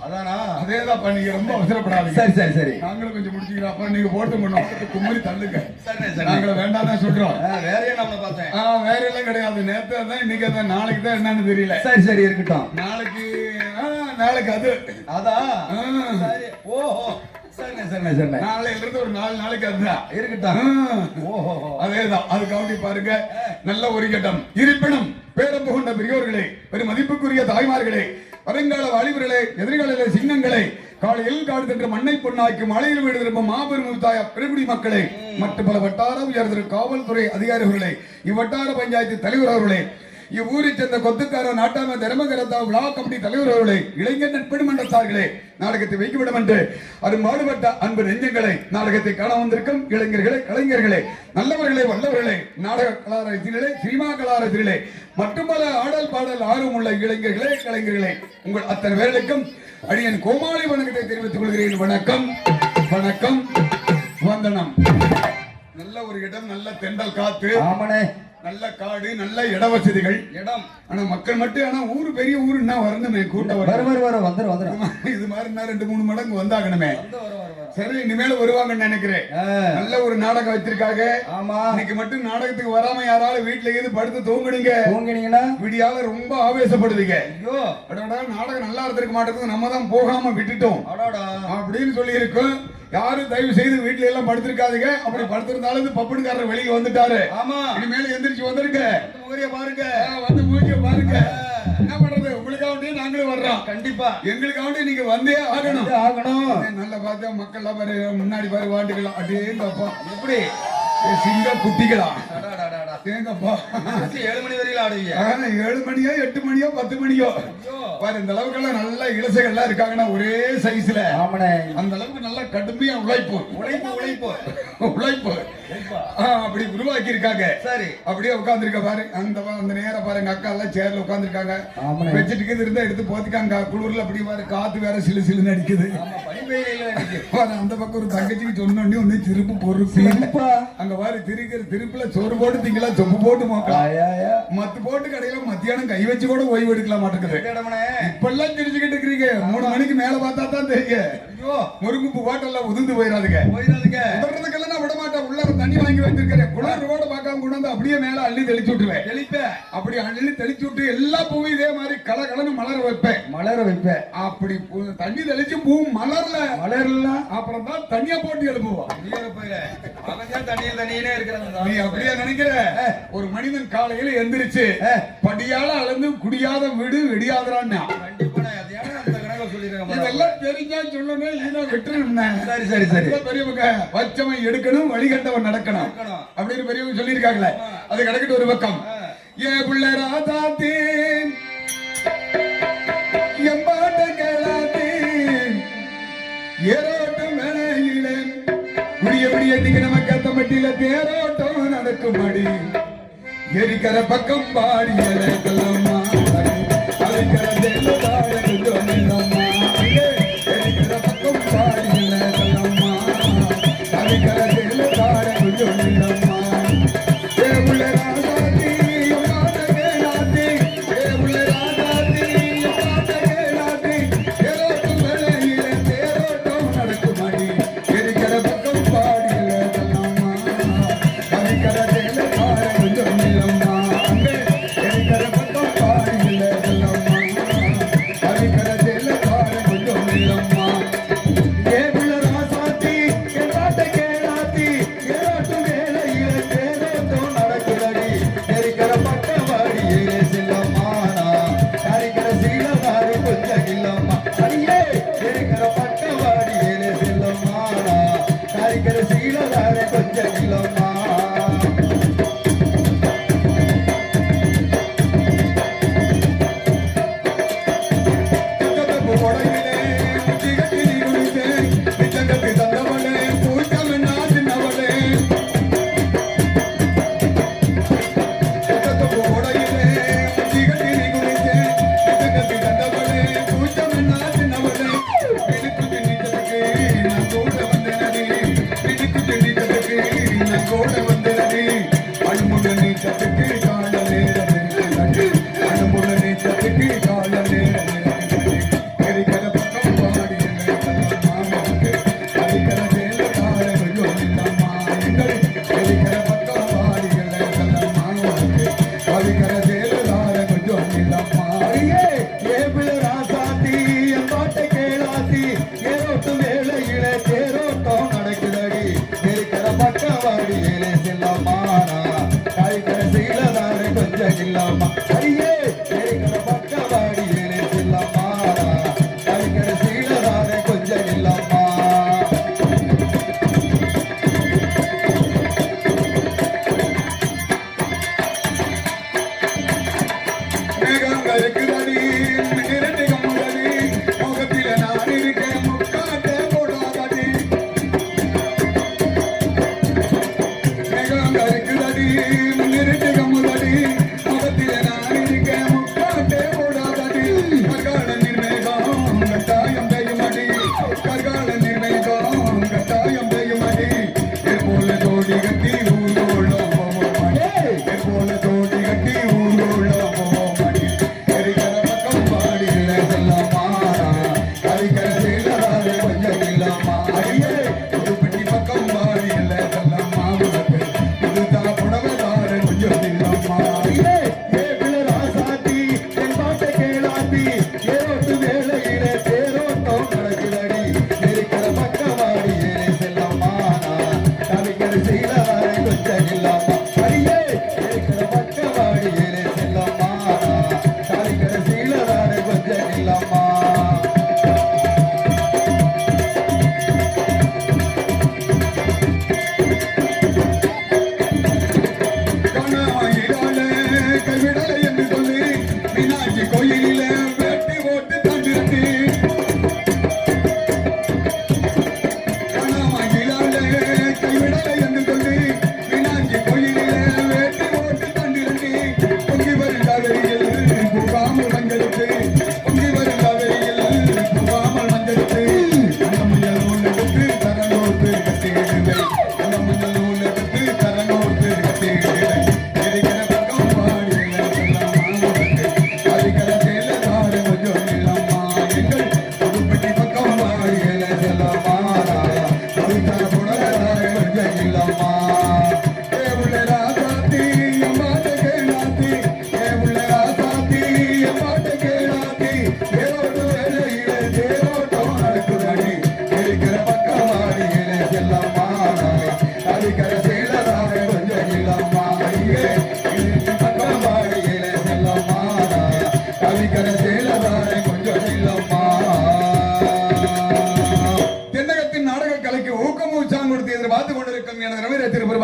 அதானா? அதேதான் நீங்க ரொம்ப அவசரப்படாதீங்க. சரி சரி சரி, நாங்களும் கொஞ்சம் முடிச்சுக்கிறோம். அப்புறம் நீங்க போட்டு முன்னோட்டு கும்மரி தள்ளுங்க. சரி சரி, நாங்கள வேண்டாம் தான் சொல்றோம். வேறையே நம்மள பார்த்தேன். வேற எல்லாம் கிடையாது. நேத்து தான், இன்னைக்கு தான், நாளைக்கு தான் என்னன்னு தெரியல. சரி சரி இருக்கட்டும். நாளைக்கு அது அதான் சரி. ஓஹோ சரிண்ணே சரிண்ணே சரிண்ணே, நாளையில இருந்து ஒரு 4 நாளைக்கு அதுதான் இருக்கட்டும். ஓஹோ அதேதான். அது கவுண்டி பாருங்க. நல்ல ஒரு கட்டம் இருப்பினும் பேரம்பு கொண்ட பெரியோர்களே, பெரும் மதிப்புக்குரிய தாய்மார்களே, வருங்கால வாலிபர்களே, எதிர்கால சிங்கங்களே, காலையில் காடு சென்ற மண்ணை பொன்னாக்கி மலையில் வீடு திரும்ப மாபெரும் தாய பெருங்குடி மக்களே, மற்ற பல வட்டார உயர்திரு காவல்துறை அதிகாரிகளே, இவ்வட்டார பஞ்சாயத்து தலைவர் அவர்களே, இவ்வூரை சேர்ந்த கொத்துக்கார நாட்டாம தர்மகரத்தா விழா கமிட்டி தலைவர் அவர்களே, இளைஞர் நட்பணி மன்றத்தார்களே, நாடகத்தை வைக்கப்படும் என்று அது மாடுபட்ட அன்பு நெஞ்சங்களை, நாடகத்தை காண வந்திருக்கும் இளைஞர்களே, கலைஞர்களே, நல்லவர்களே, வல்லவர்களே, நாடக கலாரத்திலே, சினிமா கலாரத்திலே, மற்றும் பல ஆடல் பாடல் ஆர்வம் உள்ள இளைஞர்களே, கலைஞர்களே, உங்கள் அத்தனை பேர்களுக்கும் அடியன் கோமாளி வணக்கத்தை தெரிவித்துக் கொள்கிறேன். வணக்கம் வணக்கம் வந்தனம். நல்ல ஒரு இடம், நல்ல தெண்டல் காத்து, ஆமனே, நல்ல காடு, நல்ல இட வசதிகள். இடம் ஆனா மக்கள் மட்டும், ஆனா ஊரு பெரிய ஊரு என்ன வரணுமே, கூட்டம் வந்துரும். இது மாதிரி 2-3 மடங்கு வந்தாகணுமே. சரி, இனிமேல வருவாங்கன்னு நினைக்கிறேன். நல்ல ஒரு நாடகம் வச்சிருக்காங்க. ஆமா, இன்னைக்கு மட்டும் நாடகத்துக்கு வராம யாராலும் வீட்டுல இருந்து படுத்து தூங்குனீங்கன்னா விடியால ரொம்ப ஆவேசப்படுவீங்க. ஐயோ நாடகம் நல்லா இருந்திருக்க மாட்டேங்குது, நம்ம தான் போகாம விட்டுட்டோம் அப்படின்னு சொல்லி இருக்கும். யாரும் தயவு செய்து வீட்டுல எல்லாம் படுத்திருக்காதீங்க. அப்படி படுத்திருந்தாலும் பப்புடுக்காரர் வெளியே வந்துட்டாரு. ஆமா, இனிமேல எந்திரிச்சு வந்திருக்க பாருங்க, வந்து மூக்க பாருங்க. என்ன பண்றது, உங்களுக்காக நாங்களும் வர்றோம். கண்டிப்பா எங்களுக்காக நீங்க வந்தே ஆகணும். நல்ல பார்த்தா மக்கள் எல்லாம் பாரு, முன்னாடி பாரு வாண்டுக்கலாம். அடேங்கப்பா, எப்படி சிங்க குட்டிகளா, ஏங்கப்பா 7 மணி வரையில ஆடுவீங்க. 7 மணியோ 8 மணியோ 10 மணியோ பாரு, இந்த அளவுக்கு எல்லாம் நல்ல இளசைகள்லாம் இருக்காங்கன்னா ஒரே சைஸ்ல. அந்த அளவுக்கு நல்லா கடுமையா உழைப்பு அப்படி உருவாக்கி இருக்காங்க. சரி, அப்படியே உட்கார்ந்து இருக்க பாரு. அந்த நேரம் பாருங்க, அக்கா எல்லாம் சேர்ல உட்கார்ந்து இருக்காங்க. வச்சுட்டு இருந்தா எடுத்து போத்திக்காங்க. குளிர்ல அப்படி பாரு, காத்து வேற சிலு சிலுன்னு அடிக்குது. அந்த பக்கம் ஒரு தங்கச்சிக்கு சொன்னோடனே ஒண்ணு திருப்பு பொறுப்பு. அங்க பாரு, திருப்புல சோறு போட்டு திங்களா, சொப்பு போட்டு மத்து போட்டு கடையில மத்தியானம் கை வச்சு கூட ஓய்வு எடுக்கலாம் மாட்டேங்குது. இப்பெல்லாம் தெரிஞ்சுக்கிட்டு இருக்கிறீங்க. 3 மணிக்கு மேல பார்த்தா தான் தெரியும். முருங்குப்பு பாட்டெல்லாம் உதிர்ந்து போயிடாதுங்க. உதறதுக்கெல்லாம் நான் விட மாட்டேன். உள்ள தண்ணி வாங்கி வச்சிருக்கிறேன். குளர் ரோட பார்க்காம கொண்டு வந்து அப்படியே மேல அள்ளி தெளிச்சு விட்டுருவேன். அப்படி அள்ளி தெளிச்சு விட்டு எல்லா பூவும் இதே மாதிரி கலகலன்னு மலர வைப்பேன். அப்படி தண்ணி தெளிச்சு பூ மலர்ல அப்புறம் தான் தண்ணியா போட்டு எழுப்புவோம். நீ அப்படியே நினைக்கிற? ஒரு மனிதன் காலையில எந்திரிச்சு படியால அளந்து குடியாத வீடு வெடியாதரான்னா இதெல்லாம் தெரிஞ்சா சொல்லணும். சரி சரி சரி, பெரியவங்க வச்சவன் எடுக்கணும், வழிகட்டவன் நடக்கணும் அப்படின்னு பெரியவங்க சொல்லியிருக்காங்களே. அது கிடக்கிட்டு ஒரு பக்கம். ஏ புள்ள ராதாத்தி எம்பாட்ட கேளாத்தி ஏரோட்டம் வேலையில குடிய நமக்கு அத்த மட்டியில தேரோட்டம் நடக்கும் அடி எரிக்கிற பக்கம் பாடியல சொல்லம்மா அழைக்கிற எரிக்கிற பக்கம் பாடியல சொல்லம்மா அழைக்கிற சொல்லம்மா Very good.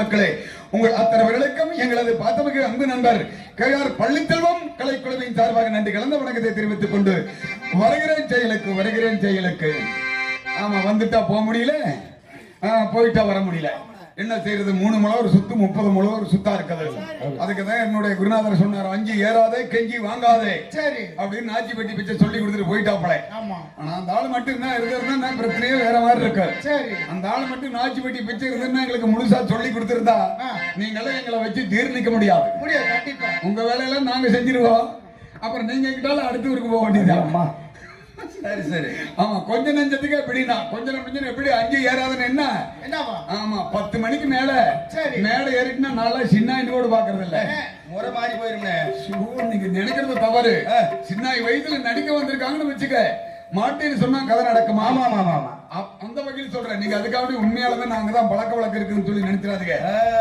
பெருமக்களே, உங்கள் அத்தனை பேர்களுக்கும் எங்களது பாத்தமிகு அன்பு நண்பர் KR பள்ளிச்செல்வம் கலைக்குழுவின் சார்பாக நன்றி கலந்த வணக்கத்தை தெரிவித்துக் கொண்டு வருகிறேன் செயலுக்கு. ஆமா, வந்துட்டா போக முடியல, போயிட்டா வர முடியல. என்ன செய்யறது? 3 முழம் ஒரு சுத்து, 30 முழம் ஒரு சுத்தா இருக்குது. அதுக்குதான் என்னுடைய குருநாதர் சொன்னார், 5 ஏறாதே கெஞ்சி வாங்காதே சரி அப்படின்னு நாச்சி பெட்டி பிச்சை சொல்லி கொடுத்துட்டு போயிட்டாப்பளே. ஆனா அந்த ஆள் மட்டும் என்ன இருக்கிறதுனா பிரச்சனையே வேற மாதிரி இருக்கு. சரி, அந்த ஆள் மட்டும் நாச்சி பெட்டி பிச்சை இருந்ததுன்னா எங்களுக்கு முழுசா சொல்லி கொடுத்திருந்தா நீங்களும் எங்களை வச்சு ஜீர்ணிக்க முடியாது. உங்க வேலையெல்லாம் நாங்க செஞ்சிருவோம், அப்புறம் நீங்க கிட்டாலும் அடுத்த ஊருக்கு போக வேண்டியது. சரி சரி. ஆமா, கொஞ்ச நெஞ்சத்துக்கு எப்படின்னா கொஞ்சம் எப்படி 5 ஏறாதுன்னு என்ன? ஆமா, 10 மணிக்கு மேல மேல ஏறிட்டுனா நல்லா சின்ன கூட பாக்குறது இல்ல, முறை மாறி போயிருங்க. நீங்க நினைக்கிறது தவறு. சின்ன வயசுல நடிக்க வந்திருக்காங்கன்னு வச்சுக்க, மாட்டேன்னு சொன்னா கதை நடக்குமா? ஆமா ஆமா ஆமா, அந்த வகையில் சொல்றேன். நீங்க அதுக்காக உண்மையாலுமே நாங்க தான் பழக்க வழக்கம் இருக்குன்னு சொல்லி நினைச்சிடாதீங்க.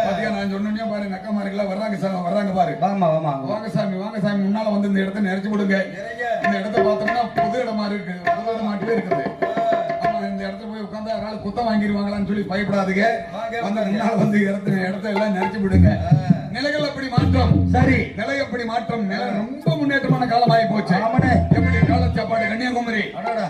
பாத்தீங்க, நான் சொன்னே பாரு, நக்கமாரிகளா வர்றாங்க சாமி, வர்றாங்க பாரு. வாங்க சாமி, வாங்க சாமி, முன்னால வந்து இந்த இடத்த நிறைச்சு விடுங்க. இந்த இடத்த பார்த்தோம்னா பொது இடமா இருக்கு, பொது இடமாட்டே இருக்குது. ஆமா, இந்த இடத்துல போய் உட்கார்ந்து அதனால குத்தம் வாங்கிடுவாங்களான்னு சொல்லி பயப்படாதீங்க. வந்து முன்னால வந்து இடத்த எல்லாம் நிறைச்சு விடுங்க. நிலைகள் அப்படி மாற்றம். சரி, நிலை அப்படி மாற்றம். நிலை ரொம்ப முன்னேற்றமான காலம் ஆகி போச்சு. எப்படி காலை சாப்பாடு கன்னியாகுமரி,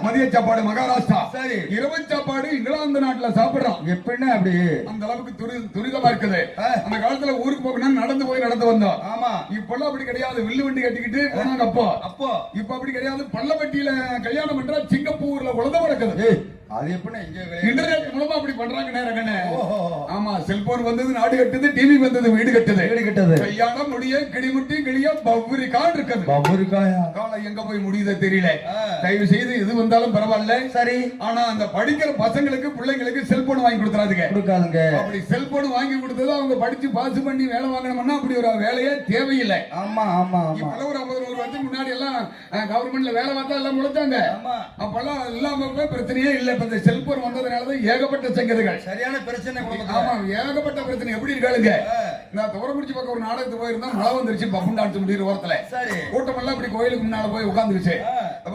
மதிய சாப்பாடு மகாராஷ்டிரா, சரி, இரவு சாப்பாடு இங்கிலாந்து நாட்டுல சாப்பிடுறோம். எப்படின்னா அப்படி அந்த அளவுக்கு துரிதமா இருக்குது. அந்த காலத்துல ஊருக்கு போகணும்னா நடந்து வந்தோம். ஆமா, இப்பெல்லாம் அப்படி கிடையாது. வில்லு வண்டி கட்டிக்கிட்டு போனாங்க. அப்போ இப்ப அப்படி கிடையாது. பள்ளப்பட்டியில கல்யாணம் பண்ற சிங்கப்பூர்ல குழந்தை பிறக்குது. அது எப்படி இன்டர்நெட் மூலமா அப்படி பண்றாங்க நேரங்கன்னு. ஆமா, செல்போன் வந்தது நாடு கட்டுது, டிவி வந்தது வீடு கட்டுது. கல்யாணம் முடிய கிளிமுட்டி கிளிய பவுரிக்காய் இருக்குது. பவுரிக்காயா காலம் எங்க போய் முடியுதோ தெரியல. தயவு செய்து எது வந்தாலும் பரவாயில்ல, சரி, ஆனா அந்த படிக்கிற பசங்களுக்கு பிள்ளைங்களுக்கு செல்போன் வாங்கி கொடுத்துறாதுங்க. அப்படி செல்போன் வாங்கி கொடுத்தது அவங்க படிச்சு பாஸ் பண்ணி வேலை வாங்கணும்னா அப்படி ஒரு வேலையே தேவையில்லை. ஆமா ஆமா, இப்ப ஒரு 50 வருஷத்துக்கு முன்னாடி எல்லாம் கவர்மெண்ட்ல வேலை பார்த்தா எல்லாம் முளைச்சாங்க. அப்பெல்லாம் இல்லாம பிரச்சனையே இல்லை. இந்த செல்போன் வந்ததுனாலதான் ஏகப்பட்ட சங்கதிகள், சரியான பிரச்சனை. ஆமா, ஏகப்பட்ட பிரச்சனை. எப்படி இருக்காளுங்க? நான் தோரக்குறிச்சி பக்கம் ஒரு நாடகத்துக்கு போயிருந்தா மழை வந்துருச்சு. பப்புன் டான்ஸ் முடிகிற ஓரத்துல கூட்டம் எல்லாம் அப்படி கோயிலுக்கு முன்னால போய் உட்காந்துருச்சு.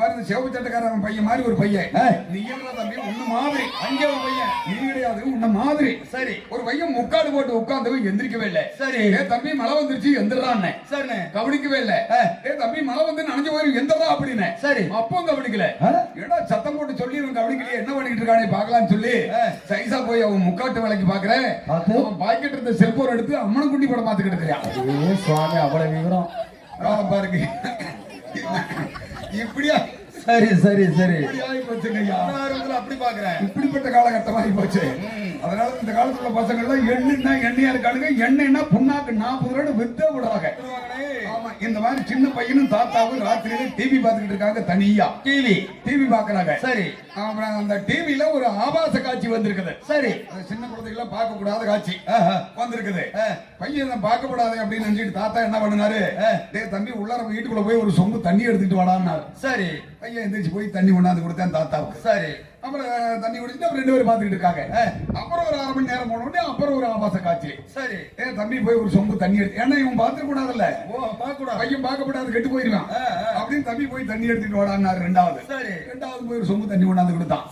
பாருங்க, சிவப்பு சட்டக்காரன் பையன் மாதிரி ஒரு பையன். நீ தம்பி உன்ன மாதிரி அங்கே ஒரு பையன், நீ கிடையாது உன்ன மாதிரி. சரி, ஒரு பையன் முக்காடு போட்டு உட்கார்ந்து எந்திரிக்கவே இல்லை. சரி, தம்பி மழை வந்துருச்சு எந்திரான்னு. சரி, கவனிக்கவே இல்லை. தம்பி மழை வந்து நனைஞ்சு போயிரு எந்திரா அப்படின்னு. சரி, அப்போ கவனிக்கல. ஏடா சத்தம் போட்டு சொல்லி இவன் கவனிக்கலையே, என்ன பண்ணிட்டு இருக்கானே பாக்கலாம்னு சொல்லி சைஸா போய் அவன் முக்காட்டு வேலைக்கு பாக்குறேன். அவன் பாக்கெட் இருந்த செல்போன் எடுத்து அம்மன் குண்டி படம் பாத்துக்கிட்டு இருக்கான். சுவாமி, அவ்வளவு விவரம் பாருங்க. இப்படியா? சரி சரி சரி, அப்படி பாக்குறேன். இப்படிப்பட்ட காலகட்டம் ஆகி போச்சு. அதனால இந்த காலத்துல பசங்க எல்லாம் எண்ணெயா இருக்கானுங்க. எண்ணெய்னா புண்ணாக்கு 40 ரூபாய் வித்த விடுறாங்க. ஆமா, இந்த மாதிரி சின்ன பையனும் தாத்தாவும் ராத்திரியில டிவி பாத்துக்கிட்டு இருக்காங்க. தனியா டிவி பாக்குறாங்க. சரி, அப்புறம் அந்த டிவில ஒரு ஆபாச காட்சி வந்திருக்குது. சரி, சின்ன குழந்தைகள் பார்க்க கூடாத காட்சி வந்திருக்குது. பையன் பார்க்க கூடாது அப்படின்னு நினைச்சிட்டு தாத்தா என்ன பண்ணாரு, தம்பி உள்ளார வீட்டுக்குள்ள போய் ஒரு சொம்பு தண்ணி எடுத்துட்டு வாடான்னாரு. சரி, பையன் எந்திரிச்சு போய் தண்ணி கொண்டாந்து கொடுத்தேன் தாத்தாவுக்கு. சரி, அப்புறம் தண்ணி குடிச்சுட்டு அப்புறம் 2 பேரும் பாத்துக்கிட்டு இருக்காங்க. அப்புறம் ஒரு 1/2 மணி நேரம் போன உடனே அப்புறம் ஒரு ஆபாச காட்சி. சரி, தம்பி போய் ஒரு சொம்பு தண்ணி எடுத்து, ஏன்னா இவன் பாத்துக்க கூடாதுல்ல, பையன் பார்க்க கூடாது, கெட்டு போயிருவான் அப்படின்னு தம்பி போய் தண்ணி எடுத்துட்டு வாடான்னாரு. ரெண்டாவது போய் ஒரு சொம்பு தண்ணி கொண்டாந்து கொடுத்தான்.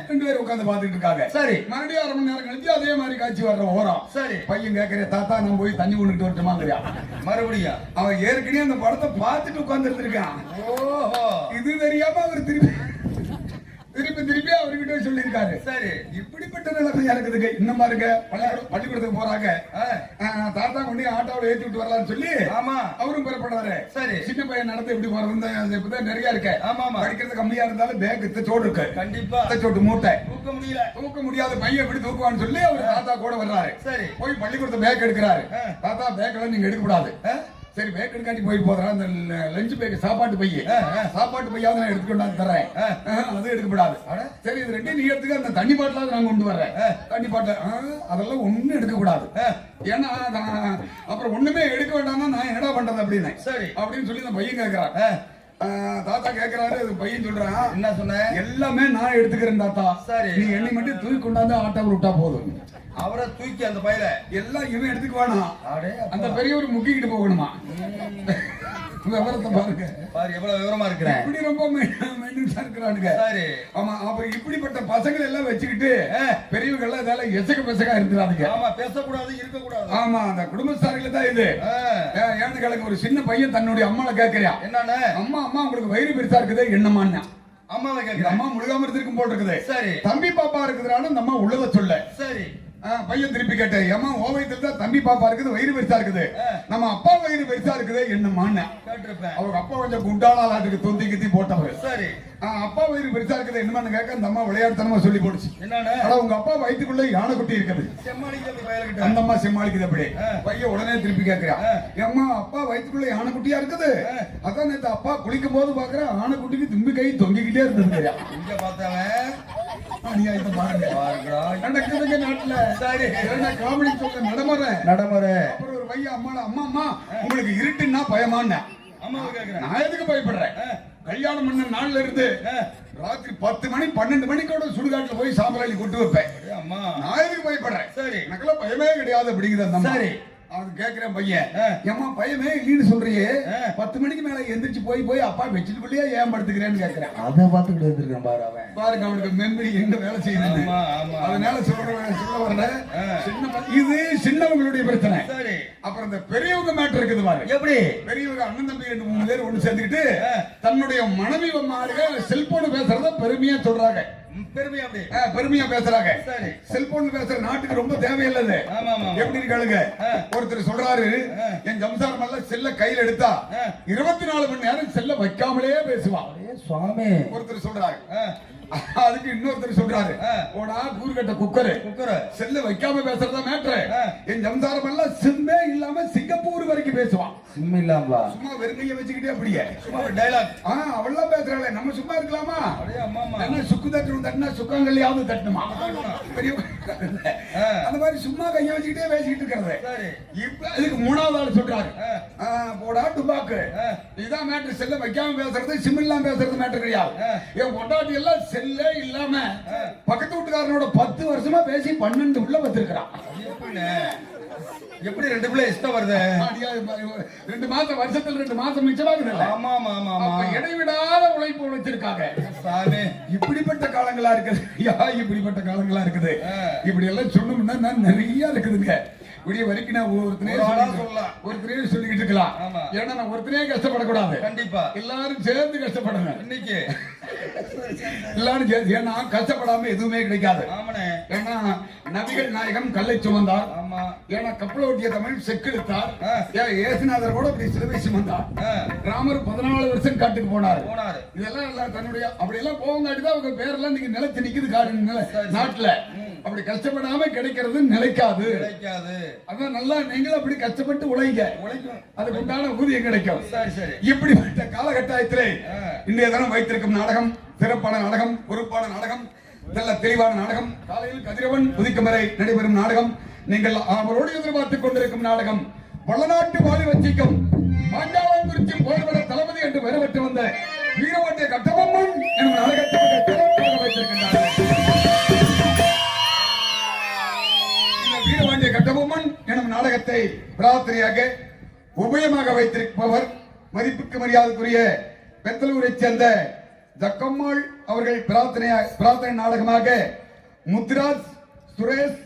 2 பேரும் உட்காந்து பாத்துக்கிட்டு இருக்காங்க. சரி, மறுபடியும் 1/2 மணி நேரம் கழிச்சு அதே மாதிரி காட்சி வர்ற ஓரம். சரி, பையன் கேட்கிறேன், தாத்தா நான் போய் தண்ணி கொண்டுட்டு வரட்டுமாங்கிறியா? மறுபடியும் அவன் ஏற்கனவே அந்த படத்தை பார்த்துட்டு உட்கார்ந்து இருந்திருக்கான். ஓஹோ, இது தெரியாம அவர் திருப்பி அவர்கிட்ட சொல்லியிருக்காரு. சரி, இப்படிப்பட்ட நிலைமையா இருக்குதுங்க. இன்னும் பாருங்க, பள்ளிக்கூடத்துக்கு போறாங்க. தாத்தா கொண்டு ஆட்டோவில் ஏற்றி விட்டு வரலாம்னு சொல்லி ஆமா அவரும் பெறப்படுறாரு. சரி, சின்ன பையன் நடந்து எப்படி போறது நிறைய இருக்கு. ஆமா, படிக்கிறது கம்மியா இருந்தாலும் பேக் தச்சோடு இருக்கு. கண்டிப்பா தச்சோட்டு மூட்டை தூக்க முடியாத பையன் எப்படி தூக்குவான்னு சொல்லி அவர் தாத்தா கூட வர்றாரு. சரி, போய் பள்ளிக்கூடத்து பேக் எடுக்கிறாரு. தாத்தா பேக் எல்லாம் நீங்க எடுக்க கூடாது. சரி, பேக் எடுக்காட்டி போய் போதுறான். அந்த லஞ்ச் பேக் சாப்பாட்டு பையாவது நான் எடுத்துக்கொண்டாந்து தர்றேன், அது எடுக்கப்படாது. சரி, இது 2 நீ எடுத்துக்க, அந்த தண்ணி பாட்டிலாவது நான் கொண்டு வர்றேன். தண்ணி பாட்டில் அதெல்லாம் ஒண்ணும் எடுக்க கூடாது. ஏன்னா அப்புறம் ஒண்ணுமே எடுக்க வேண்டாம்னா நான் என்னடா பண்றது அப்படின்னு. சரி, அப்படின்னு சொல்லி அந்த பையன் கேட்கிறான். தாத்தா கேட்கிறாரு. பையன் சொல்றான், என்ன சொன்ன? எல்லாமே நான் எடுத்துக்கிறேன் தாத்தா. சரி, நீ என்னை மட்டும் தூக்கி கொண்டாந்து ஆட்டோ விட்டா போதும். அவரை தூக்கி அந்த பையில எல்லாம் இவன் எடுத்துக்கு வேணாம், அந்த பெரியவர் முக்கிக்கிட்டு போகணுமா? விவரத்தை பாருங்க. பாரு எவ்வளவு விவரமா இருக்கிறேன். இப்படி ரொம்ப மெயின்டெனன்ஸா இருக்கிறானுங்க. சரி. ஆமா, அப்ப இப்படிப்பட்ட பசங்களை எல்லாம் வச்சுக்கிட்டு பெரியவங்க எல்லாம் இதெல்லாம் எசக பெசகா இருக்கிறானுங்க. ஆமா, பேசக்கூடாது, இருக்கக்கூடாது. ஆமா, அந்த குடும்பஸ்தாரிகள் தான் இது. ஏன்னு கேளுங்க, ஒரு சின்ன பையன் தன்னுடைய அம்மாவை கேட்கறியா, என்னன்னு? அம்மா அம்மா உங்களுக்கு வயிறு பெருசா இருக்குது என்னமான்னு அம்மாவை கேட்கிற. அம்மா முழுகாம இருக்கும் போல் இருக்குது. சரி. தம்பி பாப்பா இருக்குதுறான்னு அந்த அம்மா உள்ளத சொல்ல. சரி. பையன் திருப்பி கேட்டேன், அம்மா ஓவயத்துல தான் தம்பி பாப்பா இருக்குது, வயிறு பெருசா இருக்குது, நம்ம அப்பா வயிறு பெருசா இருக்குது என்னமான்னு கேட்டிருப்பேன். அவங்க அப்பா கொஞ்சம் குண்டாளாட்டுக்கு தொந்தி கித்தி போட்டவர். சரி. அப்பா வயிறு பெருசா இருக்குது என்னமான்னு கேட்க அந்த அம்மா விளையாட்டுத்தனமா சொல்லி போடுச்சு. என்னன்னா, உங்க அப்பா வயிற்றுக்குள்ள யானைக்குட்டி இருக்குது. அந்த அம்மா செம்மாளிக்குது. அப்படி பையன் உடனே திருப்பி கேட்கிறான், அம்மா அப்பா வயிற்றுக்குள்ள யானைக்குட்டியா இருக்குது, அதான் நேத்து அப்பா குளிக்கும் போது பாக்குறேன் ஆனைக்குட்டிக்கு தும்பி கை தொங்கிக்கிட்டே இருந்தது. இங்க பார்த்தவன் நடக்குதுங்க நாட்டுல. சரி, காமெடி சொல்ல நடைமுறை. அப்புறம் ஒரு பையன் அம்மா அம்மா உங்களுக்கு இருட்டுன்னா பயமான்னு அம்மாவை கேட்கிறேன். நான் எதுக்கு பயப்படுறேன்? கல்யாணம் பண்ண நாள்ல இருந்து ராத்திரி 10 மணி 12 மணிக்கோட சுடுகாட்டுல போய் சாம்பராளி கொண்டு வைப்பேன். நான் எதுக்கு பயப்படுறேன்? சரி, எனக்குலாம் பயமே கிடையாது அப்படிங்கிற அந்த அம்மா. அது கேக்குறேன் பையன், ஏமா பயமே இல்லைன்னு சொல்றியே, 10 மணிக்கு மேல எந்திரிச்சு போய் அப்பா வச்சுட்டுக்குள்ளேயே ஏன் படுத்துக்கிறேன்னு கேக்குறேன். அதை பார்த்துக்கிட்டு இருந்திருக்கேன் பாரு. அவன் பாருங்க, அவனுக்கு மெமரி எங்க வேலை செய்யணும். அதனால சொல்ல வரல. இது சின்னவங்களுடைய பிரச்சனை. அப்புறம் இந்த பெரியவங்க மேட்டர் இருக்குது பாரு. எப்படி பெரியவங்க அண்ணன் தம்பி 2-3 பேர் ஒண்ணு சேர்ந்துக்கிட்டு தன்னுடைய மனைவி மாறுக செல்போன் பேசுறத பெருமையா சொல்றாங்க. பெருமையா பேசுறாங்க. செல்போன் பேசுற நாட்டுக்கு ரொம்ப தேவையில்லை. எப்படி இருக்காளுங்க? ஒருத்தர் சொல்றாரு, என் ஜம்சார் மல்ல செல்ல கையில் எடுத்தா 24 மணி நேரம் செல்ல வைக்காமலே பேசுவான் சுவாமி. ஒருத்தர் சொல்றாரு. அதுக்கு இன்னொருத்தர் சொல்றாரு, ஓடா கூறுகட்ட குக்கரு செல்ல வைக்காம பேசுறதா மேட்ரு. என் ஜம்சாரம் எல்லாம் சிம்மே இல்லாம சிங்கப்பூர் வரைக்கும் பேசுவான். சிம் இல்லாம சும்மா வெறுங்கைய வச்சுக்கிட்டே அப்படியே சும்மா டைலாக். அவெல்லாம் பேசுறாளே, நம்ம சும்மா இருக்கலாமா? என்ன சுக்கு தட்டுனா சுக்கங்கள்லயாவது தட்டணுமா? அந்த மாதிரி சும்மா கைய வச்சுக்கிட்டே பேசிக்கிட்டு இருக்கிறது. இப்ப அதுக்கு 3வது ஆள் சொல்றாரு, போடா டுபாக்கு இதான் மேட்ரு. செல்ல வைக்காம பேசுறது சிம் இல்லாம பேசுறது மேட்ரு கிடையாது. என் பொண்டாட்டி எல்லாம் செல்லே இல்லாம பக்கத்து வீட்டுக்காரனோட 10 வருஷமா பேசி 12 உள்ள வச்சிருக்கான். எப்படி 2 பிள்ளை இஷ்டம் வருது? 2 மாசம் வருஷத்துல 2 மாசம் மிச்சமாகுது. ஆமா ஆமா ஆமா, இடைவிடாத உழைப்பு உழைச்சிருக்காங்க. இப்படிப்பட்ட காலங்களா இருக்குது. இப்படிப்பட்ட காலங்களா இருக்குது. இப்படி எல்லாம் சொல்லணும்னா நிறைய இருக்குதுங்க. விடிய வரைக்கும் நான் ஒருத்தரே சொல்லிக்கிட்டு இருக்கலாம். ஏன்னா நான் ஒருத்தரே கஷ்டப்படக்கூடாது. கண்டிப்பா எல்லாரும் சேர்ந்து கஷ்டப்படணும். இன்னைக்கு எல்லாரும் சேர்ந்து, ஏன்னா கஷ்டப்படாம எதுவுமே கிடைக்காது. ஏன்னா நபிகள் நாயகம் கல்லை சுமந்தார். ஏன்னா கப்பல் ஓட்டிய தமிழ் செக்கெடுத்தார். ஏசுநாதர் கூட அப்படி சிலுவை சுமந்தார். ராமர் 14 வருஷம் காட்டுக்கு போனார். இதெல்லாம் தன்னுடைய அப்படி எல்லாம் போவங்காட்டிதான் அவங்க பேரெல்லாம் நீங்க நிலைச்சு நிக்குது காடு நாட்டுல. அப்படி கஷ்டப்படாம கிடைக்கிறது நிலைக்காது. அதான் நல்லா நீங்களும் அப்படி கஷ்டப்பட்டு உழைங்க, அதுக்கு உண்டான ஊதியம் கிடைக்கும். இப்படிப்பட்ட காலகட்டத்திலே இன்றைய தினம் வைத்திருக்கும் நாடகம் சிறப்பான நாடகம், பொறுப்பான நாடகம், நல்ல தெளிவான நாடகம். காலையில் கதிரவன் உதிக்கும் வரை நடைபெறும் நாடகம். நீங்கள் அவரோடு எதிர்பார்த்துக் கொண்டிருக்கும் நாடகம் வளநாட்டு வாலி வச்சிக்கும் பாஞ்சாலங்குறிச்சி போர்வட தளபதி என்று பெறப்பட்டு வந்த வீரவாட்டிய கட்டபொம்மன் எனும் நாடகத்தை வைத்திருக்கின்றார். வீரவாண்டிய கட்டபொம்மன் எனும் நாடகத்தை பிரார்த்தனையாக உபயமாக வைத்திருப்பவர் மதிப்புக்கு மரியாதைக்குரிய பெத்தலூரை சேர்ந்த ஜக்கம்மாள் அவர்கள் பிரார்த்தனை நாடகமாக முத்துராஜ், சுரேஷ்,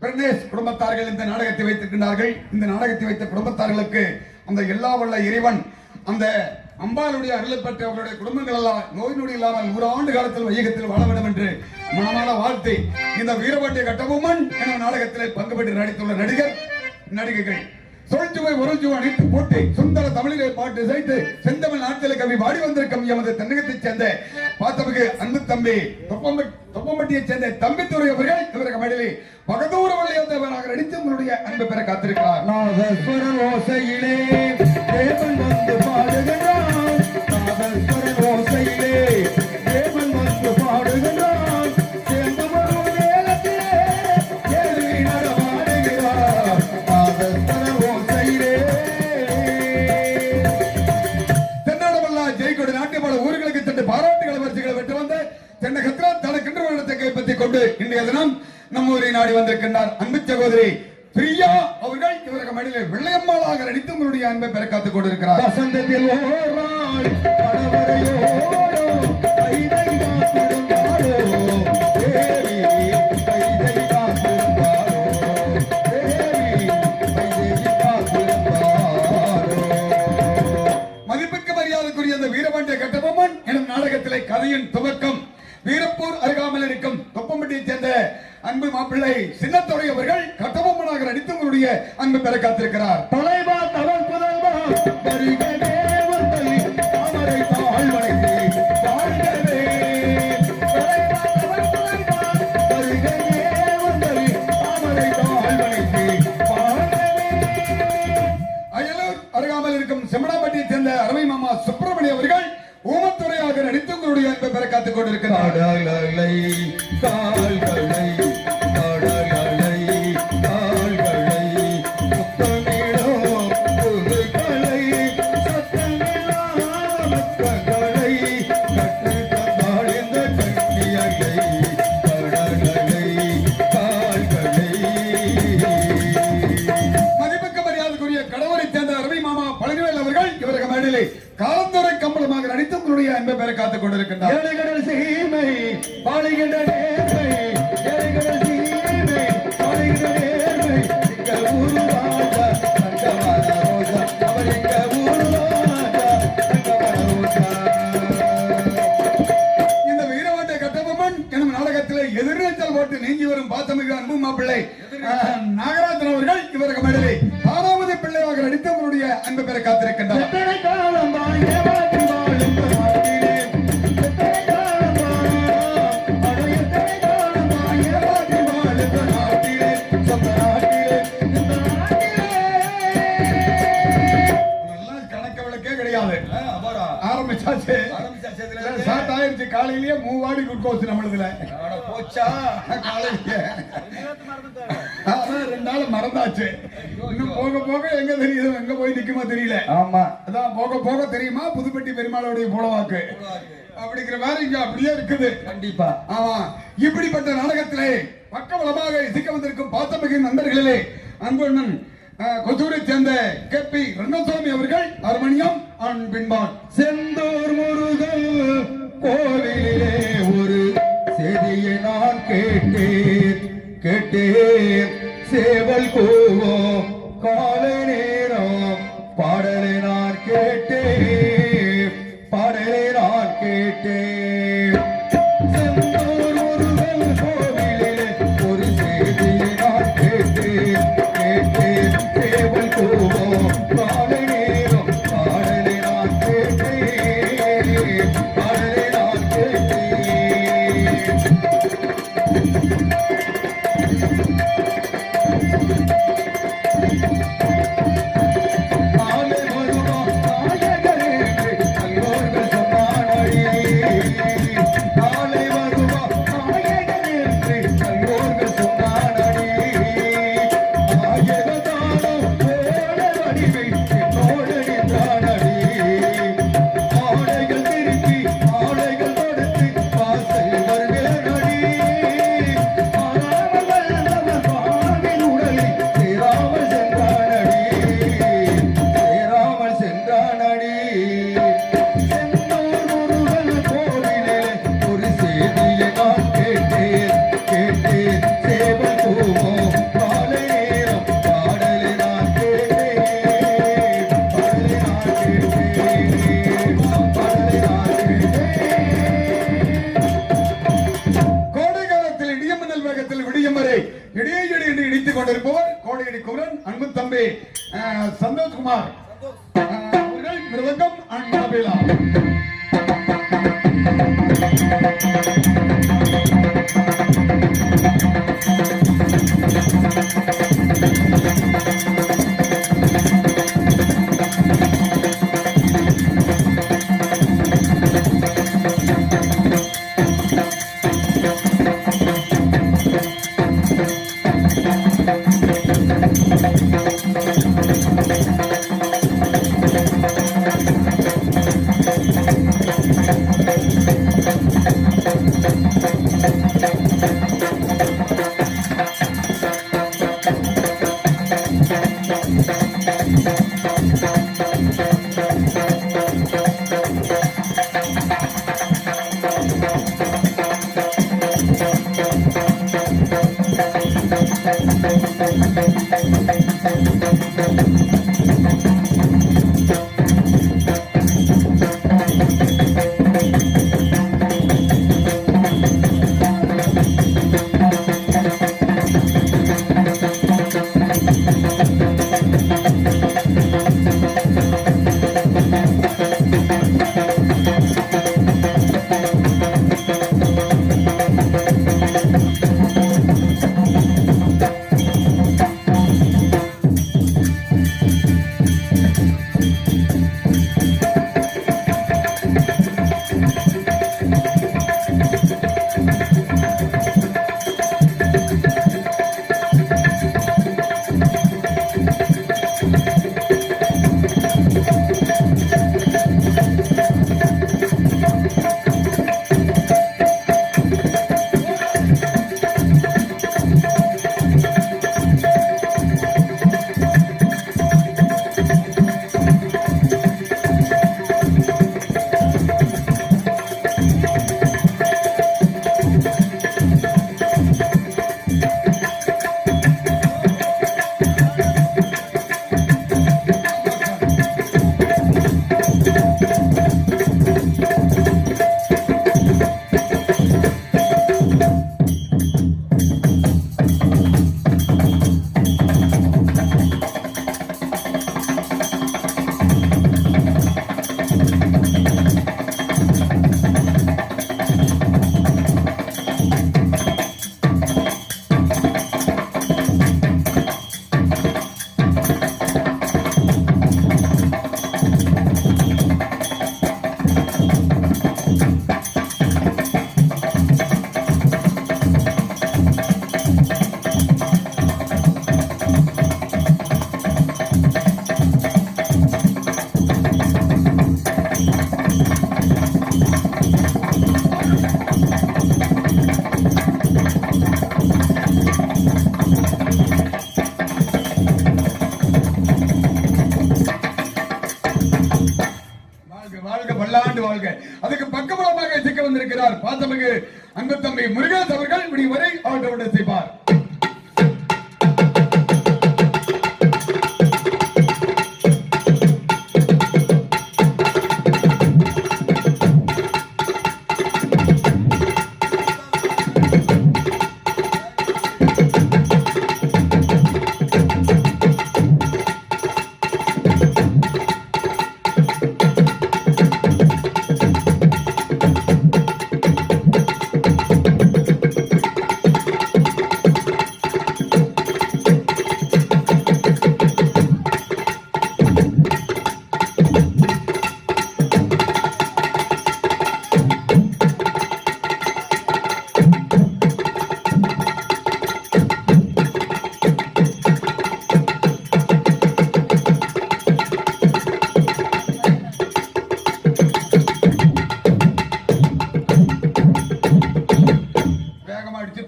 பிரனேஷ் குடும்பத்தார்கள் இந்த நாடகத்தை வைத்திருக்கின்றார்கள். இந்த நாடகத்தை வைத்த குடும்பத்தார்களுக்கு அந்த எல்லா வல்ல இறைவன் அந்த அம்பாளுடைய அருளை பெற்ற அவருடைய குடும்பங்கள் எல்லாம் நோய் நொடி இல்லாமல் 100 ஆண்டு காலத்தில் வையகத்தில் வாழ வேண்டும் என்று மனமான வாழ்த்தை இந்த வீரபாண்டிய கட்டபொம்மன் என்ற நாடகத்தில் பங்கு பெற்று நடித்துள்ள நடிகர் நடிகைகள் சொல்சுவை ஒருசுவை அனைத்து போட்டு சுந்தர தமிழிலே பாட்டு செய்து செந்தமிழ் நாட்டிலே கவி பாடி வந்திருக்கும் எமது தென்னகத்தைச் சேர்ந்த பாத்தமிகு அன்பு தம்பி தொப்பம்பட்டியைச் சேர்ந்த தம்பித்துறை அவர்கள் இவருக்கு மடியிலே பகதூர வழியாதவராக நடித்து உங்களுடைய அன்பு பெற காத்திருக்கிறார். நாதஸ்வர ஓசையிலே தேவன் வந்து பாடுகிறான், நாதஸ்வர ஓசையிலே தேவன் வந்து பாடுகிறான், சேர்ந்து வரும் நேரத்திலே கேள்வி நடமாடுகிறார், நாதஸ்வர ஓசையிலே. தென்னாடமல்லா ஜெய்கொடி நாட்டு பல ஊர்களுக்கு சென்று பாராட்டுகளை வரிசைகளை பெற்று வந்த தென்னகத்திரா தனக்கென்று வருடத்தை கைப்பற்றிக் கொண்டு இன்றைய தினம் நம்ம ஊரை நாடி வந்திருக்கின்றார் அன்பு சகோதரி பிரியா அவர்கள் இவருக்கு மடியிலே வெள்ளையம்மாளாக நடித்து உங்களுடைய அன்பை பெற காத்துக் கொண்டிருக்கிறார். வசந்தத்தில் ஓராள் படவரையோடோ கைதை காத்திருந்தாளோ தேவி கைதை காத்திருந்தாளோ தேவி கைதை காத்திருந்தாளோ. மதிப்புக்கு மரியாதைக்குரிய அந்த வீரபாண்டிய கட்டபொம்மன் எனும் நாடகத்திலே கதையின் துவக்கம் வீரப்பூர் அருகாமல் இருக்கும் தொப்பம்பட்டியைச் சேர்ந்த அன்பு மாப்பிள்ளை சின்னத்துறை அவர்கள் கட்டபொம்மனாக நடித்து உங்களுடைய அன்பு பெற காத்திருக்கிறார். தலைவா தவன் புதல்வா வருகவே வந்தலி தாமரை தாழ் வளைந்தே வாழ்கவே. தலைவா தவன் புதல்வா வருகவே வந்தலி தாமரை தாழ் வளைந்தே வாழ்கவே. அயலூர் அருகாமல் இருக்கும் செம்மனாப்பட்டியைச் சேர்ந்த அருமை மாமா சுப்பிரமணிய அவர்கள் ஊமத்துறையாக நடித்து உங்களுடைய அன்பை பெற காத்துக் கொண்டிருக்கிறார். கடலை கால்களை கடலை கால்களை முத்தமிழோ புதுகளை சத்தமிழா முத்தங்களை கற்று தந்தாழ்ந்த கண்ணியலை கடலை கால்களை. மதிப்புக்கு மரியாதைக்குரிய கடவுளைச் சேர்ந்த அருமை மாமா பழனிவேல் அவர்கள் இவருக்கு மேடையிலே காலத்துறை கம்பளமாக நடித்து உங்களுடைய அன்பை பெற காத்துக் கொண்டிருக்கின்றார். ஏழைகள் சீமை பாடுகின்ற நேர்மை ஏழைகள் சீமை பாடுகின்ற நேர்மை இங்க ஊரு ராஜா தங்கமான ரோஜா அவர் இங்க ஊரு ராஜா தங்கமான ரோஜா. இந்த வீரவாண்டிய கட்டபொம்மன் எனும் நாடகத்திலே எதிர்நீச்சல் போட்டு நீங்கி வரும் பாத்தமிகு அன்பு மாப்பிள்ளை நாகராஜன் அவர்கள் இவருக்கு மேடையிலே ஆறாவது பிள்ளையாக நடித்து உங்களுடைய அன்பை பெற காத்திருக்கின்றார். எத்தனை காலம் ஏமாற்றி வாழும் நாட்டிலே எத்தனை காலம் எத்தனை காலம் ஏமாற்றி வாழும் நாட்டிலே சொந்த நாட்டிலே இந்த நாட்டிலே. இதெல்லாம் கணக்கு விளக்கே கிடையாது. அபாரா ஆரம்பிச்சாச்சு ஸ்டார்ட் ஆயிருச்சு. காலையிலேயே மூவாடி குட்கோஸ் நம்மளதுல போச்சா காலையிலேயே 2 நாள் மறந்தாச்சு. இன்னும் போக போக எங்க தெரியுது எங்க போய் நிக்குமா தெரியல. ஆமா அதான் போக போக தெரியுமா புதுப்பட்டி பெருமாளுடைய போலவாக்கு அப்படிங்கிற மாதிரி இங்க அப்படியே இருக்குது. கண்டிப்பா ஆமா இப்படிப்பட்ட நாடகத்திலே பக்கபலமாக இசைக்க வந்திருக்கும் பாத்தமிகு நண்பர்களிலே அன்பண்ணன் கொத்தூரை சேர்ந்த கேபி ரங்கசாமி அவர்கள் அருமணியம் பின்பான். செந்தூர் முருகன் கோவிலிலே ஒரு செய்தியை நான் கேட்டேன் சேவல் கூவோ காலை நேரம் பாடலை நான் கேட்டேன் செந்தூர் முருகன் கோவிலிலே ஒரு செய்தியை நான் கேட்டேன் சேவல் கூவோ காலை நேரம் பாடலை நான் கேட்டேன் ஆலை வருவா நாயகரே நல்லோர்கள் சொன்னானடி ஆலை வருவா நாயகரே நல்லோர்கள் சொன்னானடி ஆயகதானம் போல வடிவை என்னோடு நின்றானடி ஆடைகள் திருப்பி ஆடைகள் கொடுத்து வாசல் வருவேனடி ஆறாமல் வல்லவன் பாவின் உடலை சேராமல் சென்றானடி செந்தூர் முருகன் கோவிலிலே ஒரு செய்தியை நான் கேட்டேன் சேவல் கூவோ காலை நேரம் பாடலை நான் கேட்டேன் கோடை காலத்தில் இடியமின்னல் வேகத்தில் விடியும் வரை இடியை இடி என்று இடித்துக் கொண்டிருப்பவர் கோடையடி குமரன் அன்பு தம்பி சந்தோஷ்குமார் அவர்கள் மிருதங்கம் அன்பேலா. பார்த்தவங்க அன்பு தம்பி முருகேஷ் அவர்கள் இப்படி வரை ஆட்டோட செய்வார்.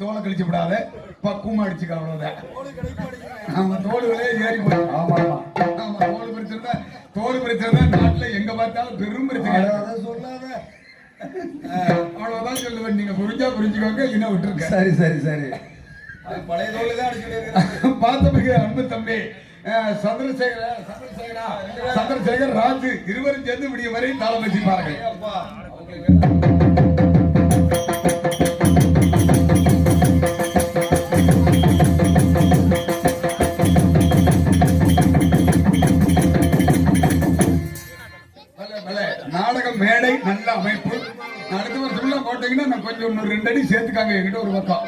தோலை கழிச்சு விடாத, பக்குவமா அடிச்சுக்க அவ்வளவுதான். ஆமா தோல்களே ஏறி போய் ஆமா ஆமா தோல் பிரச்சனை நாட்டுல எங்க பார்த்தாலும் பெரும் பிரச்சனை. சொல்லாத அவ்வளவுதான் சொல்லுவேன். நீங்க புரிஞ்சா புரிஞ்சுக்கோங்க, இல்லைன்னா விட்டுருங்க. சரி சரி சரி. அது பழைய தோல் தான் அடிச்சு பார்த்தவங்க அன்பு தம்பி சந்திரசேகர் ராஜு இருவரும் சேர்ந்து விடிய வரை தாளம் வச்சுப்பார்கள். நாடகம் மேடை நல்ல அமைப்பு. அடுத்த வருஷம் போட்டீங்கன்னா நான் கொஞ்சம் இன்னொரு 2 அடி சேர்த்துக்காங்க என்கிட்ட ஒரு பக்கம்.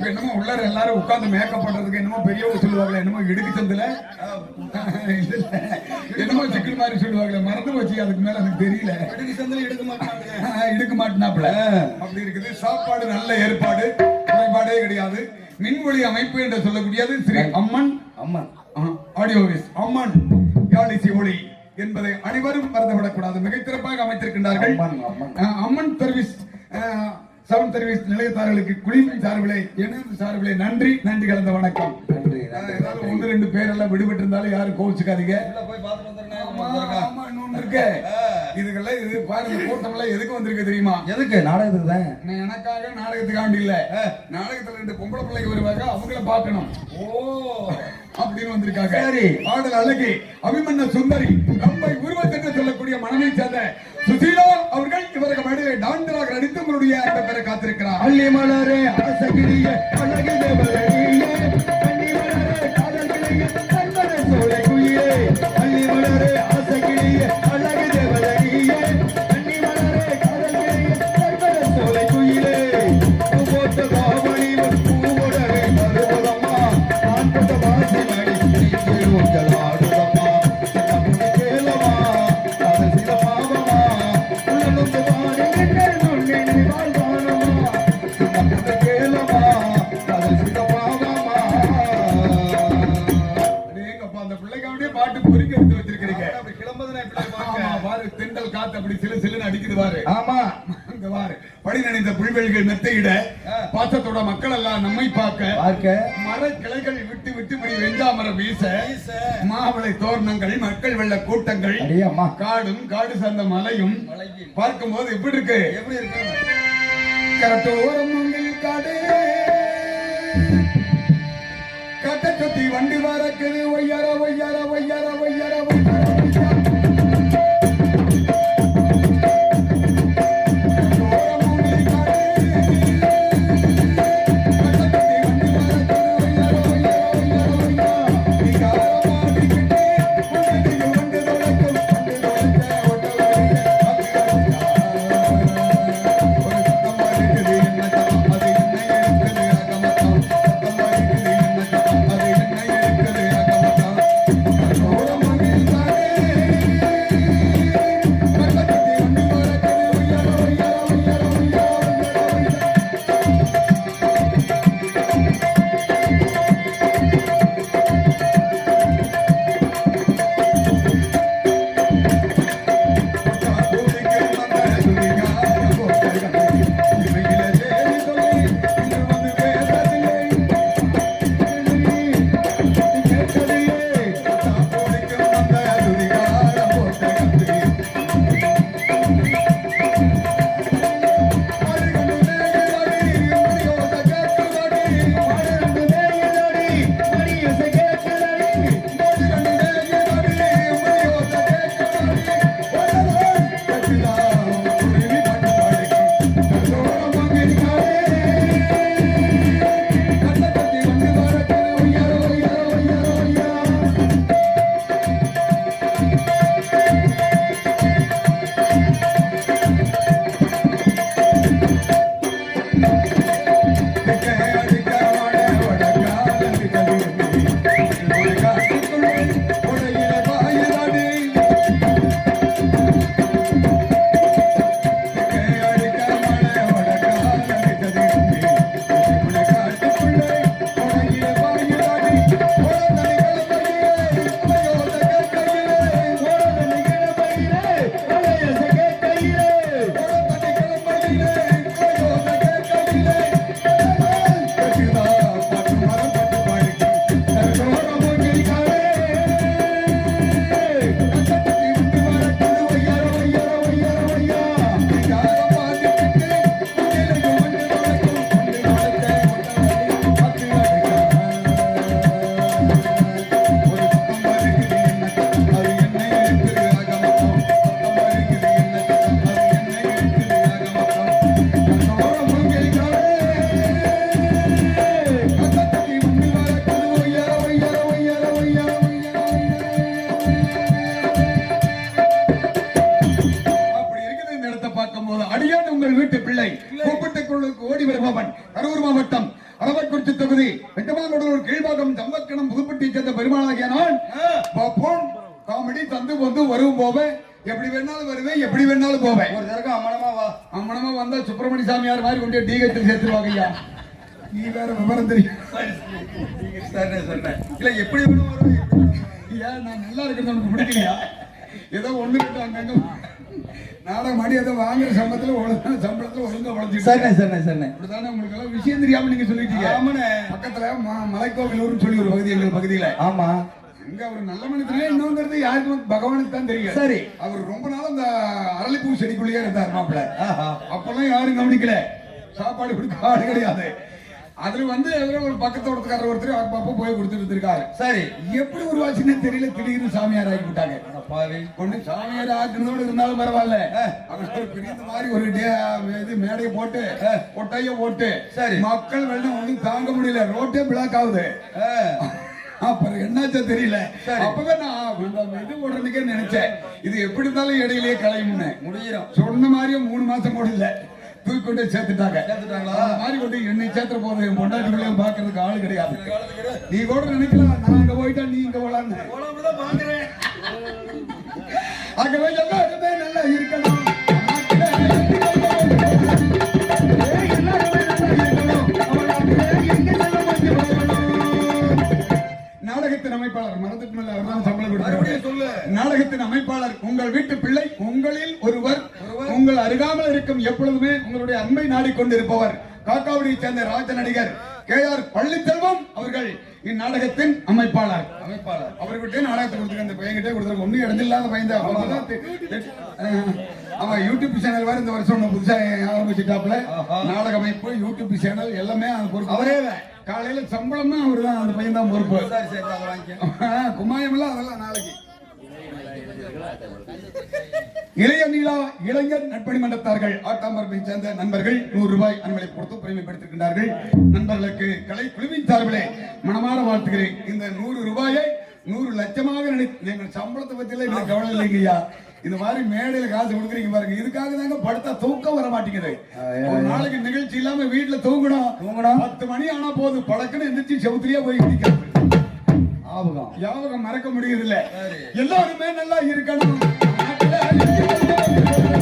என்னமோ உள்ளார எல்லாரும் உட்கார்ந்து மேக்கப் பண்றதுக்கு என்னமோ பெரியவங்க சொல்லுவாங்களே, என்னமோ இடுக்கு சந்தில என்னமோ சிக்கல் மாதிரி சொல்லுவாங்களே, மறந்து வச்சு அதுக்கு மேல எனக்கு தெரியல. இடுக்க மாட்டினாப்ல அப்படி இருக்குது. சாப்பாடு நல்ல ஏற்பாடு, குறைபாடே கிடையாது. மின்வொலி அமைப்பு என்று சொல்லக்கூடியது ஸ்ரீ அம்மன் ஆடியோவிஸ் அம்மன் யாழிசை ஒளி என்பதை அனைவரும் மறந்துவிடக்கூடாது. மிக சிறப்பாக அமைத்திருக்கின்றார்கள். அம்மன் சர்வீஸ் 7 சர்வீஸ் நிலையத்தார்களுக்கு குளிரின் சார்பிலே எனது சார்பிலே நன்றி கலந்த வணக்கம். ஏதாவது 1-2 பேரெல்லாம் விடுபட்டு இருந்தாலும் யாரும் கோவிச்சுக்காதீங்க. இதுக்கெல்லாம் இது பாருங்க, கூட்டம் எல்லாம் எதுக்கு வந்திருக்கு தெரியுமா? எதுக்கு? நாடகத்துக்கு தான். எனக்காக நாடகத்துக்காண்டி இல்ல, நாடகத்துல 2 பொம்பளை பிள்ளைங்க வருவாங்க, அவங்கள பாக்கணும் அப்படின்னு வந்திருக்காங்க. பாடல் அழகி அபிமன்ய சுந்தரி நம்மை உருவத்தென்று சொல்லக்கூடிய மனதை சேர்ந்த சுசீலா அவர்கள் இவருக்கு மேடையை டான்ஸராக நடித்து உங்களுடைய அந்த பேரை காத்திருக்கிறார். அள்ளி மலரே ஆசகிரிய அழகு தேவதையே, அள்ளி மலரே காதல்கிளியே கண்மண சோலை குயிலே, அள்ளி மலரே ஆசகிரிய அழகு தேவதையே, அள்ளி மலரே காதல்கிளியே கண்மண சோலை குயிலே, பூவோட்ட பாவணிவன் பூவோடவே மருவதம்மா, நான் கொண்ட வாசி மணி நீர் ஆடுதம்மா, சின்ன கேளமா காதல் சில பாவமா, உள்ளனுக்கு வாடி நின்று நுண்ணி வாழ்வானமா, சின்ன கேளமா காதல் சில பாவமா. அந்த பிள்ளைக்காண்டியே பாட்டு பொறுக்கி எடுத்து வச்சிருக்கிறீங்க. பாரு தென்றல் காத்து அப்படி சிலுன்னு அடிக்குது பாரு. ஆமா அங்க பாரு படி நனைந்த புல்வெளிகள் மெத்தையிட பாசத்தோட மக்கள் எல்லாம் நம்மை பார்க்க மர கிளைகள் விட்டு விட்டு இப்படி வெஞ்சாமரம் வீச மாவிளை தோரணங்கள் மக்கள் வெள்ள கூட்டங்கள் காடும் காடு சார்ந்த மலையும் பார்க்கும் போது எப்படி இருக்கு? கரட்டோரம் காடு கட்ட சுத்தி வண்டி வரக்குது ஒய்யார ஒய்யார ஒய்யார ஒய்யார ஒய்யார உள்ளவன். கரூர் மாவட்டம் அரவக்குறிச்சி தொகுதி வெங்கமாங்கடலூர் கீழ்பாகம் சம்பத்கணம் புதுப்பட்டியை சேர்ந்த பெருமாளாகிய நான் பாப்போம். காமெடி தந்து வந்து வரும் போவேன், எப்படி வேணாலும் வருவேன், எப்படி வேணாலும் போவேன். ஒரு தடவை அம்மனமா வா. அம்மனமா வந்தா சுப்பிரமணிய சாமியார் மாதிரி கொண்டு டிஹெச் சேர்த்துருவாங்க ஐயா. நீ வேற விவரம் தெரியும். சொன்னேன் இல்ல எப்படி வரும். ஏன் நான் நல்லா இருக்கிறது உனக்கு பிடிக்கலையா? ஏதோ ஒண்ணு கிட்ட அங்கங்க நாடகம் மாடி ஏதோ வாங்குற சம்பளத்துல ஒழுங்கா உழைச்சிட்டு இப்படிதானே உங்களுக்கு எல்லாம் விஷயம் தெரியாம நீங்க சொல்லிட்டீங்க. பக்கத்துல மலைக்கோவிலூர்னு சொல்லி ஒரு பகுதி எங்கள் பகுதியில. ஆமா, அங்க அவர் நல்ல மனிதனே இன்னொங்கிறது யாருக்கு பகவானுக்கு தான் தெரியும். சரி, அவர் ரொம்ப நாள் அந்த அரளிப்பூ செடிக்குள்ளேயே இருந்தார் மாப்பிள்ள. அப்பெல்லாம் யாரும் கவனிக்கல, சாப்பாடு கொடுக்க ஆள் கிடையாது. அதுல வந்து ஒரு பக்கத்தோட்டத்துக்காரர் ஒருத்தர் அப்பப்போ போய் கொடுத்துட்டு இருக்காரு. சரி, எப்படி உருவாச்சுன்னு தெரியல, திடீர்னு சாமியார் ஆக்கி விட்டாங்க. ஒண்ணு சாமியார் ஆக்குனதோடு இருந்தாலும் பரவாயில்ல, அவங்க பெரிய மாதிரி ஒரு இது மேடையை போட்டு கொட்டைய போட்டு சரி மக்கள் வெள்ளம் ஒண்ணும் தாங்க முடியல, ரோட்டே பிளாக் ஆகுது. அப்புறம் என்னாச்சா தெரியல. அப்பவே நான் இது ஓடுறதுக்கே நினைச்சேன், இது எப்படி இருந்தாலும் இடையிலேயே கலையும்னு. முடியும் சொன்ன மாதிரியும் 3 மாசம் கூட இல்ல, தூக்கி கொண்டு சேர்த்துட்டாங்க. மாதிரி கொண்டு என்னை சேர்த்துற போது என் பொண்டாட்டிகளையும் பாக்குறதுக்கு ஆளு கிடையாது. நீ கூட நினைக்கலாம் நான் அங்க போயிட்டா நீ இங்க போலான்னு. ஆகவே எல்லாருமே நல்லா இருக்கணும். நாடகத்தின் அமைப்பாளர் மனதுக்கு மேல அவர்தான் சம்பளம் கொடுத்தார். நாடகத்தின் அமைப்பாளர் உங்கள் வீட்டு பிள்ளை, உங்களில் ஒருவர், உங்கள் அருகாமல் இருக்கும் எப்பொழுதுமே உங்களுடைய அன்பை நாடிக்கொண்டிருப்பவர், காக்காவடியை சேர்ந்த ராஜ நடிகர் KR பள்ளிச்செல்வம் அவர்கள் இந்நாடகத்தின் அமைப்பாளர். அவர்கிட்ட நாடகத்தை கொடுத்துருக்க அந்த பையன்கிட்ட கொடுத்துருக்க ஒன்னும் இடமில்லாத பையன். அவன் யூடியூப் சேனல் வேற இந்த வருஷம் புதுசா ஆரம்பிச்சுட்டாப்ல. நாடக அமைப்பு, யூடியூப் சேனல் எல்லாமே அவரே. காலையில சம்பளம் தான் அவரு தான், அந்த பையன் தான் பொறுப்பு. குமாயம் எல்லாம் அதெல்லாம் நாளைக்கு. இளைய நீலா இளைஞர் நட்பணி மன்றத்தார்கள் ஆட்டாம்பரத்தை சேர்ந்த நண்பர்கள் 100 ரூபாய் அன்பளை கொடுத்து பெருமைப்படுத்திருக்கிறார்கள். நண்பர்களுக்கு கலை குழுவின் சார்பிலே மனமாற வாழ்த்துகிறேன். இந்த 100 ரூபாயை 100 லட்சமாக நீங்கள் சம்பளத்தை பத்தியில எனக்கு கவலை இல்லைங்கய்யா. இந்த மாதிரி மேடையில காசு கொடுக்குறீங்க பாருங்க, இதுக்காக தாங்க படுத்தா தூக்கம் வர மாட்டேங்குது. ஒரு நாளைக்கு நிகழ்ச்சி இல்லாம வீட்டுல தூங்கணும் 10 மணி ஆனா போது பழக்கன்னு எந்திரிச்சு செவுத்திலேயே போய் குடிக்கிறது. யாவகம் மறக்க முடியுது இல்ல. எல்லாருமே நல்லா இருக்கணும். எல்லாருமே நல்லா இருக்கணும்.